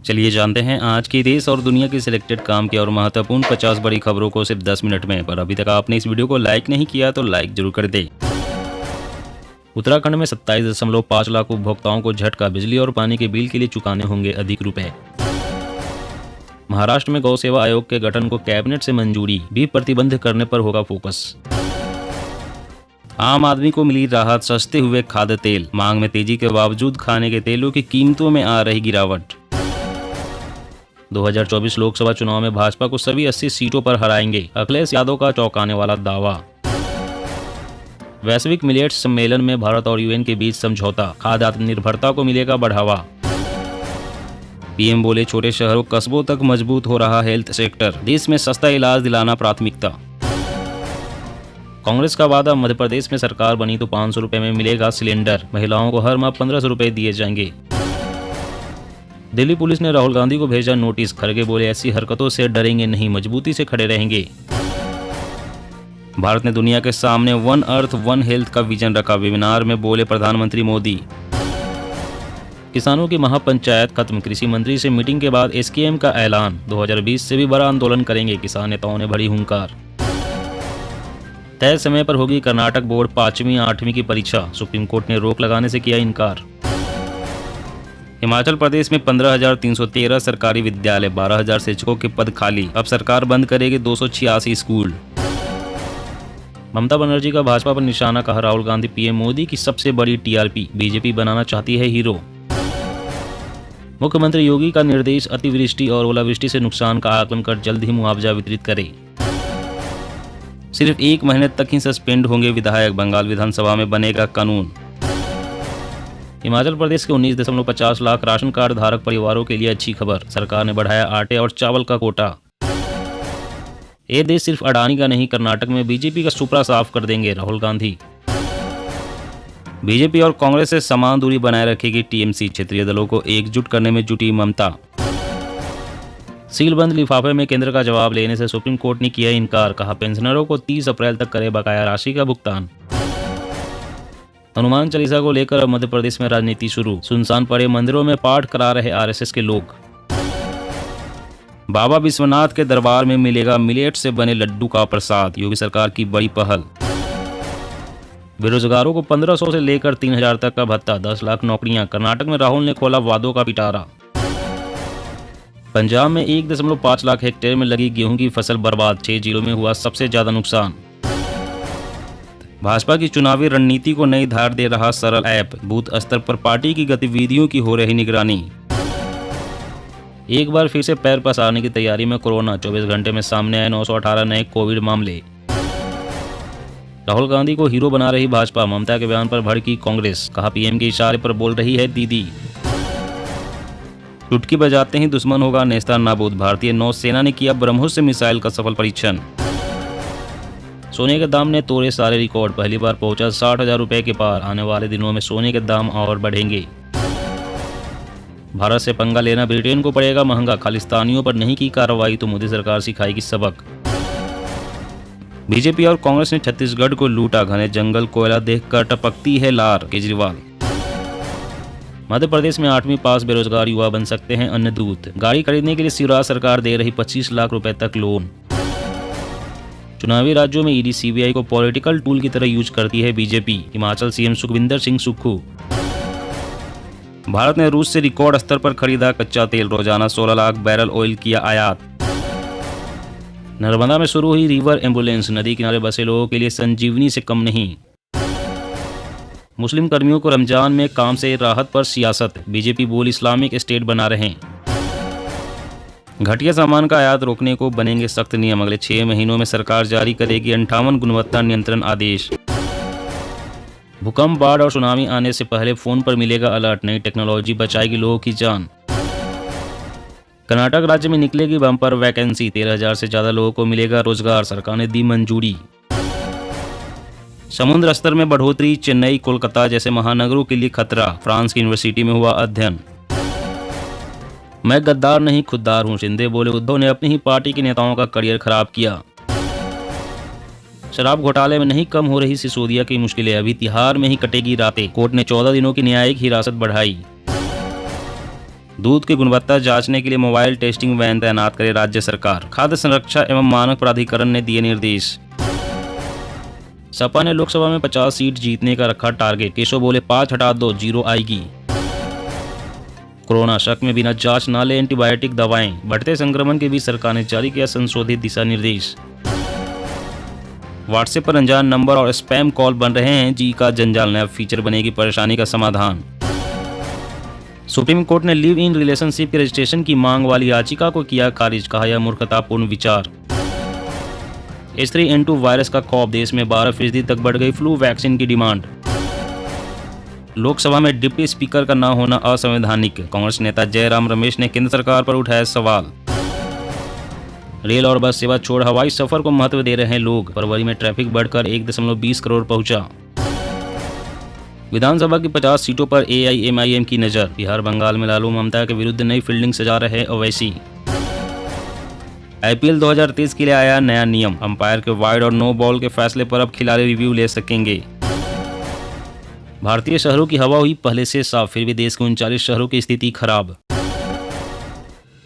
चलिए जानते हैं आज की देश और दुनिया की सिलेक्टेड काम की और महत्वपूर्ण 50 बड़ी खबरों को सिर्फ 10 मिनट में। पर अभी तक आपने इस वीडियो को लाइक नहीं किया तो लाइक जरूर कर दें। उत्तराखंड में 27.5 लाख उपभोक्ताओं को झटका, बिजली और पानी के बिल के लिए चुकाने होंगे अधिक रुपए। महाराष्ट्र में गौ सेवा आयोग के गठन को कैबिनेट से मंजूरी, भी प्रतिबंध करने पर होगा फोकस। आम आदमी को मिली राहत, सस्ते हुए खाद्य तेल, मांग में तेजी के बावजूद खाने के तेलों की कीमतों में आ रही गिरावट। 2024 लोकसभा चुनाव में भाजपा को सभी 80 सीटों पर हराएंगे, अखिलेश यादव का चौंकाने वाला दावा। वैश्विक मिलेट्स सम्मेलन में भारत और यूएन के बीच समझौता, खाद्य आत्मनिर्भरता को मिलेगा बढ़ावा। पीएम बोले छोटे शहरों कस्बों तक मजबूत हो रहा हेल्थ सेक्टर, देश में सस्ता इलाज दिलाना प्राथमिकता। कांग्रेस का वादा, मध्य प्रदेश में सरकार बनी तो 500 रुपए में मिलेगा सिलेंडर, महिलाओं को हर माह 1500 रुपए दिए जाएंगे। दिल्ली पुलिस ने राहुल गांधी को भेजा नोटिस, खड़गे बोले ऐसी हरकतों से डरेंगे नहीं, मजबूती से खड़े रहेंगे। भारत ने दुनिया के सामने वन अर्थ वन हेल्थ का विजन रखा, वेबिनार में बोले प्रधानमंत्री मोदी। किसानों की महापंचायत खत्म, कृषि मंत्री से मीटिंग के बाद एसकेएम का ऐलान, 2020 से भी बड़ा आंदोलन करेंगे, किसान नेताओं ने भरी हुंकार। तय समय पर होगी कर्नाटक बोर्ड 5वीं 8वीं की परीक्षा, सुप्रीम कोर्ट ने रोक लगाने से किया इनकार। हिमाचल प्रदेश में 15,313 सरकारी विद्यालय, 12,000 शिक्षकों के पद खाली, अब सरकार बंद करेगी 286 स्कूल। ममता बनर्जी का भाजपा पर निशाना, कहा राहुल गांधी पीएम मोदी की सबसे बड़ी टीआरपी, बीजेपी बनाना चाहती है हीरो। मुख्यमंत्री योगी का निर्देश, अतिवृष्टि और ओलावृष्टि से नुकसान का आकलन कर जल्द ही मुआवजा वितरित करे। सिर्फ 1 महीने तक ही सस्पेंड होंगे विधायक, बंगाल विधानसभा में बनेगा कानून। हिमाचल प्रदेश के 19.50 लाख राशन कार्ड धारक परिवारों के लिए अच्छी खबर, सरकार ने बढ़ाया आटे और चावल का कोटा। ये देश सिर्फ अडानी का नहीं, कर्नाटक में बीजेपी का सुपड़ा साफ कर देंगे राहुल गांधी। बीजेपी और कांग्रेस से समान दूरी बनाए रखेगी टीएमसी, क्षेत्रीय दलों को एकजुट करने में जुटी ममता। सीलबंद लिफाफे में केंद्र का जवाब लेने से सुप्रीम कोर्ट ने किया इनकार, कहा पेंशनरों को 30 अप्रैल तक करे बकाया राशि का भुगतान। हनुमान चालीसा को लेकर अब मध्य प्रदेश में राजनीति शुरू, सुनसान पड़े मंदिरों में पाठ करा रहे आरएसएस के लोग। बाबा विश्वनाथ के दरबार में मिलेगा मिलेट से बने लड्डू का प्रसाद, योगी सरकार की बड़ी पहल। बेरोजगारों को 1500 से लेकर 3000 तक का भत्ता, 10 लाख नौकरियां, कर्नाटक में राहुल ने खोला वादों का पिटारा। पंजाब में 1.5 लाख हेक्टेयर में लगी गेहूं की फसल बर्बाद, 6 जिलों में हुआ सबसे ज्यादा नुकसान। भाजपा की चुनावी रणनीति को नई धार दे रहा सरल ऐप, बूथ स्तर पर पार्टी की गतिविधियों की हो रही निगरानी। एक बार फिर से पैर पसारने की तैयारी में कोरोना, 24 घंटे में सामने आए 918 नए कोविड मामले। राहुल गांधी को हीरो बना रही भाजपा, ममता के बयान पर भड़की कांग्रेस, कहा पीएम के इशारे पर बोल रही है दीदी। चुटकी बजाते ही दुश्मन होगा नेस्ता नाबूद, भारतीय नौसेना ने किया ब्रह्मोस से मिसाइल का सफल परीक्षण। सोने के दाम ने तोड़े सारे रिकॉर्ड, पहली बार पहुंचा 60,000 रुपए के पार, आने वाले दिनों में सोने के दाम और बढ़ेंगे। भारत से पंगा लेना ब्रिटेन को पड़ेगा महंगा, खालिस्तानियों पर नहीं की कार्रवाई तो मोदी सरकार सिखाएगी सबक। बीजेपी और कांग्रेस ने छत्तीसगढ़ को लूटा, घने जंगल कोयला देखकर टपकती है लार, केजरीवाल। मध्य प्रदेश में 8वीं पास बेरोजगार युवा बन सकते हैं अन्न दूत, गाड़ी खरीदने के लिए शिवराज सरकार दे रही 25 लाख रुपए तक लोन। चुनावी राज्यों में ईडी सीबीआई को पॉलिटिकल टूल की तरह यूज करती है बीजेपी, हिमाचल सीएम सुखविंदर सिंह सुक्खू। भारत ने रूस से रिकॉर्ड स्तर पर खरीदा कच्चा तेल, रोजाना 16 लाख बैरल ऑयल किया आयात। नर्मदा में शुरू हुई रिवर एम्बुलेंस, नदी किनारे बसे लोगों के लिए संजीवनी से कम नहीं। मुस्लिम कर्मियों को रमजान में काम से राहत पर सियासत, बीजेपी बोल इस्लामिक स्टेट बना रहे। घटिया सामान का आयात रोकने को बनेंगे सख्त नियम, अगले 6 महीनों में सरकार जारी करेगी 58 गुणवत्ता नियंत्रण आदेश। भूकंप, बाढ़ और सुनामी आने से पहले फोन पर मिलेगा अलर्ट, नई टेक्नोलॉजी बचाएगी लोगों की जान। कर्नाटक राज्य में निकलेगी बम्पर वैकेंसी, 13,000 से ज्यादा लोगों को मिलेगा रोजगार, सरकार ने दी मंजूरी। समुद्र स्तर में बढ़ोतरी, चेन्नई कोलकाता जैसे महानगरों के लिए खतरा, फ्रांस की यूनिवर्सिटी में हुआ अध्ययन। मैं गद्दार नहीं खुददार हूं, शिंदे बोले उद्धव ने अपनी ही पार्टी के नेताओं का करियर खराब किया। शराब घोटाले में नहीं कम हो रही सिसोदिया की मुश्किलें, अभी तिहाड़ में ही कटेगी रातें, कोर्ट ने 14 दिनों की न्यायिक हिरासत बढ़ाई। दूध की गुणवत्ता जांचने के लिए मोबाइल टेस्टिंग वैन तैनात करे राज्य सरकार। खाद्य संरक्षा एवं मानक प्राधिकरण ने दिए निर्देश। सपा ने लोकसभा में 50 सीट जीतने का रखा टारगेट। केशव बोले 5 हटा दो, 0 आएगी। कोरोना शक में बिना जांच न ले एंटीबायोटिक दवाएं। बढ़ते संक्रमण के बीच सरकार ने जारी किया संशोधित दिशा निर्देश। व्हाट्सएप पर अनजान नंबर और स्पैम कॉल बन रहे हैं जी का जंजाल। नया फीचर बनेगी परेशानी का समाधान। सुप्रीम कोर्ट ने लिव इन रिलेशनशिप के रजिस्ट्रेशन की मांग वाली याचिका को किया खारिज। कहा यह मूर्खतापूर्ण विचार। H3N2 वायरस का खौफ। देश में 12% तक बढ़ गई फ्लू वैक्सीन की डिमांड। लोकसभा में डिप्टी स्पीकर का न होना असंवैधानिक। कांग्रेस नेता जयराम रमेश ने केंद्र सरकार पर उठाया सवाल। रेल और बस सेवा छोड़ हवाई सफर को महत्व दे रहे हैं लोग। फरवरी में ट्रैफिक बढ़कर 1.20 करोड़ पहुंचा। विधानसभा की 50 सीटों पर AIMIM की नजर। बिहार बंगाल में लालू ममता के विरुद्ध नई फील्डिंग सजा रहे ओवैसी। IPL 2023 के लिए आया नया नियम। अंपायर के वाइड और नो बॉल के फैसले पर अब खिलाड़ी रिव्यू ले सकेंगे। भारतीय शहरों की हवा हुई पहले से साफ, फिर भी देश के 39 शहरों की स्थिति खराब।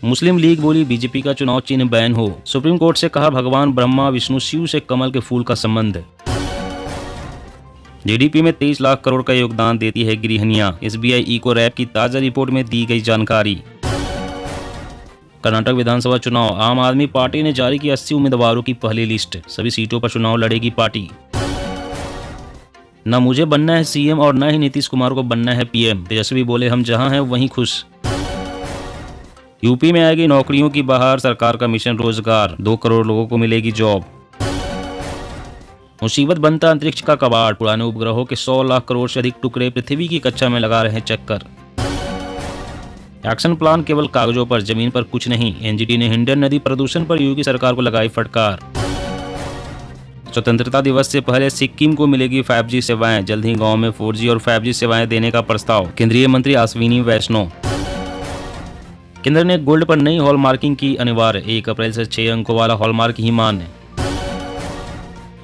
मुस्लिम लीग बोली बीजेपी का चुनाव चिन्ह बैन हो। सुप्रीम कोर्ट से कहा भगवान ब्रह्मा विष्णु शिव से कमल के फूल का संबंध। GDP में 23 लाख करोड़ का योगदान देती है गृहिणियां। SBI इको रैप की ताजा रिपोर्ट में दी गई जानकारी। कर्नाटक विधानसभा चुनाव। आम आदमी पार्टी ने जारी की 80 उम्मीदवारों की पहली लिस्ट। सभी सीटों पर चुनाव लड़ेगी पार्टी। न मुझे बनना है CM और न ही नीतीश कुमार को बनना है PM। तेजस्वी बोले हम जहां हैं वहीं खुश। यूपी में आएगी नौकरियों की बहार। सरकार का मिशन रोजगार। 2 करोड़ लोगों को मिलेगी जॉब। मुसीबत बनता अंतरिक्ष का कबाड़। पुराने उपग्रहों के 100 लाख करोड़ से अधिक टुकड़े पृथ्वी की कक्षा में लगा रहे हैं चक्कर। एक्शन प्लान केवल कागजों पर, जमीन पर कुछ नहीं। NGT ने हिंडन नदी प्रदूषण पर योगी सरकार को लगाई फटकार। स्वतंत्रता दिवस से पहले सिक्किम को मिलेगी 5G सेवाएं। जल्द ही गांव में 4G और 5G सेवाएं देने का प्रस्ताव। केंद्रीय मंत्री अश्विनी वैष्णव। केंद्र ने गोल्ड पर नई हॉलमार्किंग की अनिवार्य। 1 अप्रैल से 6 अंकों वाला हॉलमार्क ही मान्य।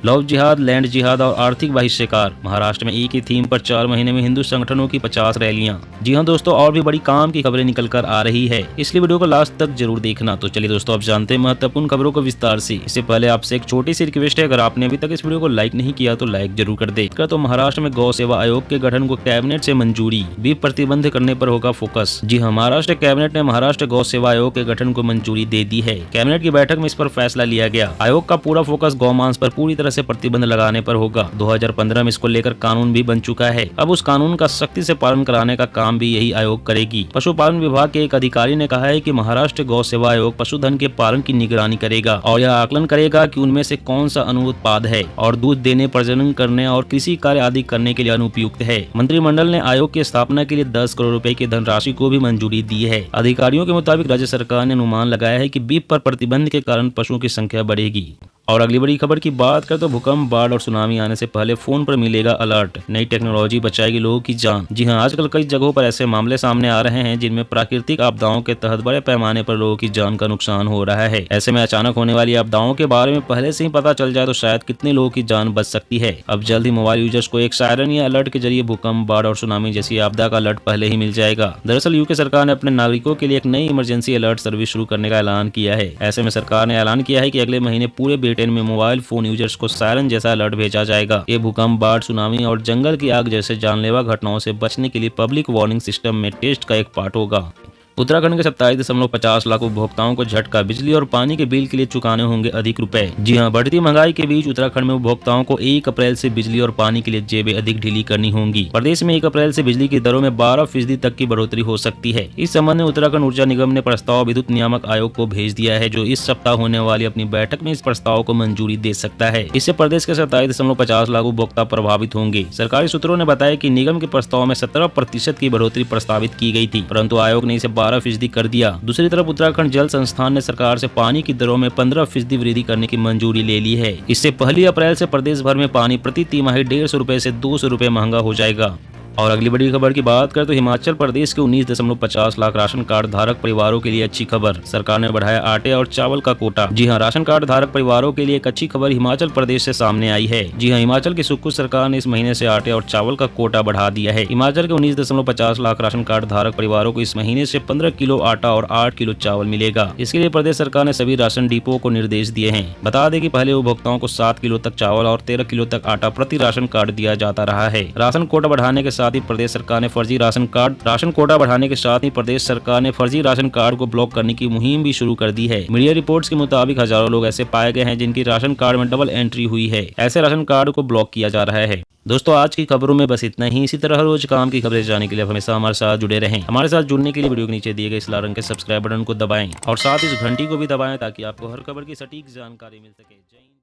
लव जिहाद, लैंड जिहाद और आर्थिक बहिष्कार। महाराष्ट्र में एक ही थीम पर 4 महीने में हिंदू संगठनों की 50 रैलियां। जी हां दोस्तों, और भी बड़ी काम की खबरें निकल कर आ रही है, इसलिए वीडियो को लास्ट तक जरूर देखना। तो चलिए दोस्तों, अब जानते हैं महत्वपूर्ण खबरों को विस्तार से। इससे पहले आपसे एक छोटी सी रिक्वेस्ट है, अगर आपने अभी तक इस वीडियो को लाइक नहीं किया तो लाइक जरूर कर दे। तो महाराष्ट्र में गौ सेवा आयोग के गठन को कैबिनेट से मंजूरी। बीफ प्रतिबंध करने पर होगा फोकस। जी हाँ, महाराष्ट्र कैबिनेट ने महाराष्ट्र गौ सेवा आयोग के गठन को मंजूरी दे दी है। कैबिनेट की बैठक में इस पर फैसला लिया गया। आयोग का पूरा फोकस गौमांस पर पूरी तरह से प्रतिबंध लगाने पर होगा। 2015 में इसको लेकर कानून भी बन चुका है। अब उस कानून का सख्ती से पालन कराने का काम भी यही आयोग करेगी। पशुपालन विभाग के एक अधिकारी ने कहा है कि महाराष्ट्र गौ सेवा आयोग पशुधन के पालन की निगरानी करेगा और यह आकलन करेगा कि उनमें से कौन सा अनुत्पाद है और दूध देने, प्रजनन करने और कृषि कार्य आदि करने के लिए अनुपयुक्त है। मंत्रिमंडल ने आयोग की स्थापना के लिए 10 करोड़ रुपए की धनराशि को भी मंजूरी दी है। अधिकारियों के मुताबिक राज्य सरकार ने अनुमान लगाया है कि बीफ पर प्रतिबंध के कारण पशुओं की संख्या बढ़ेगी। और अगली बड़ी खबर की बात करें तो भूकंप, बाढ़ और सुनामी आने से पहले फोन पर मिलेगा अलर्ट। नई टेक्नोलॉजी बचाएगी लोगों की जान। जी हां, आजकल कई जगहों पर ऐसे मामले सामने आ रहे हैं जिनमें प्राकृतिक आपदाओं के तहत बड़े पैमाने पर लोगों की जान का नुकसान हो रहा है। ऐसे में अचानक होने वाली आपदाओं के बारे में पहले से ही पता चल जाए तो शायद कितने लोगों की जान बच सकती है। अब जल्द ही मोबाइल यूजर्स को एक सायरन या अलर्ट के जरिए भूकंप, बाढ़ और सुनामी जैसी आपदा का अलर्ट पहले ही मिल जाएगा। दरअसल यूके सरकार ने अपने नागरिकों के लिए एक नई इमरजेंसी अलर्ट सर्विस शुरू करने का ऐलान किया है। ऐसे में सरकार ने ऐलान किया है कि अगले महीने पूरे ब्रिटेन में मोबाइल फोन यूजर्स को सायरन जैसा अलर्ट भेजा जाएगा। ये भूकंप, बाढ़, सुनामी और जंगल की आग जैसे जानलेवा घटनाओं से बचने के लिए पब्लिक वार्निंग सिस्टम में टेस्ट का एक पार्ट होगा। उत्तराखंड के 27.50 लाख उपभोक्ताओं को झटका। बिजली और पानी के बिल के लिए चुकाने होंगे अधिक रुपए। जी हां, बढ़ती महंगाई के बीच उत्तराखंड में उपभोक्ताओं को 1 अप्रैल से बिजली और पानी के लिए जेबें अधिक ढीली करनी होंगी। प्रदेश में 1 अप्रैल से बिजली की दरों में 12% तक की बढ़ोतरी हो सकती है। इस संबंध में उत्तराखंड ऊर्जा निगम ने प्रस्ताव विद्युत नियामक आयोग को भेज दिया है, जो इस सप्ताह होने वाली अपनी बैठक में इस प्रस्ताव को मंजूरी दे सकता है। इससे प्रदेश के 27.50 लाख उपभोक्ता प्रभावित होंगे। सरकारी सूत्रों ने बताया कि निगम के प्रस्ताव में 17% की बढ़ोतरी प्रस्तावित की गई थी, परंतु आयोग ने इसे 12% कर दिया। दूसरी तरफ उत्तराखंड जल संस्थान ने सरकार से पानी की दरों में 15% वृद्धि करने की मंजूरी ले ली है। इससे 1 अप्रैल से प्रदेश भर में पानी प्रति तिमाही 150 रुपए से 200 रुपए महंगा हो जाएगा। और अगली बड़ी खबर की बात करें तो हिमाचल प्रदेश के 19.50 लाख राशन कार्ड धारक परिवारों के लिए अच्छी खबर। सरकार ने बढ़ाया आटे और चावल का कोटा। जी हां, राशन कार्ड धारक परिवारों के लिए एक अच्छी खबर हिमाचल प्रदेश से सामने आई है। जी हां, हिमाचल की सुक्खू सरकार ने इस महीने से आटे और चावल का कोटा बढ़ा दिया है। हिमाचल के 19.50 लाख राशन कार्ड धारक परिवारों को इस महीने से 15 किलो आटा और 8 किलो चावल मिलेगा। इसके लिए प्रदेश सरकार ने सभी राशन डिपो को निर्देश दिए हैं। बता दें कि पहले उपभोक्ताओं को 7 किलो तक चावल और 13 किलो तक आटा प्रति राशन कार्ड दिया जाता रहा है। राशन कोटा बढ़ाने के साथ ही प्रदेश सरकार ने फर्जी राशन कोटा बढ़ाने के साथ ही प्रदेश सरकार ने फर्जी राशन कार्ड को ब्लॉक करने की मुहिम भी शुरू कर दी है। मीडिया रिपोर्ट्स के मुताबिक हजारों लोग ऐसे पाए गए हैं जिनकी राशन कार्ड में डबल एंट्री हुई है। ऐसे राशन कार्ड को ब्लॉक किया जा रहा है। दोस्तों, आज की खबरों में बस इतना ही। इसी तरह रोज काम की खबरें जानने के लिए हमेशा हमारे साथ जुड़े रहें। हमारे साथ जुड़ने के लिए वीडियो के नीचे दिए गए इस लाल रंग के सब्सक्राइब बटन को दबाएं और साथ इस घंटी को भी दबाएं ताकि आपको हर खबर की सटीक जानकारी मिल सके। जय हिंद।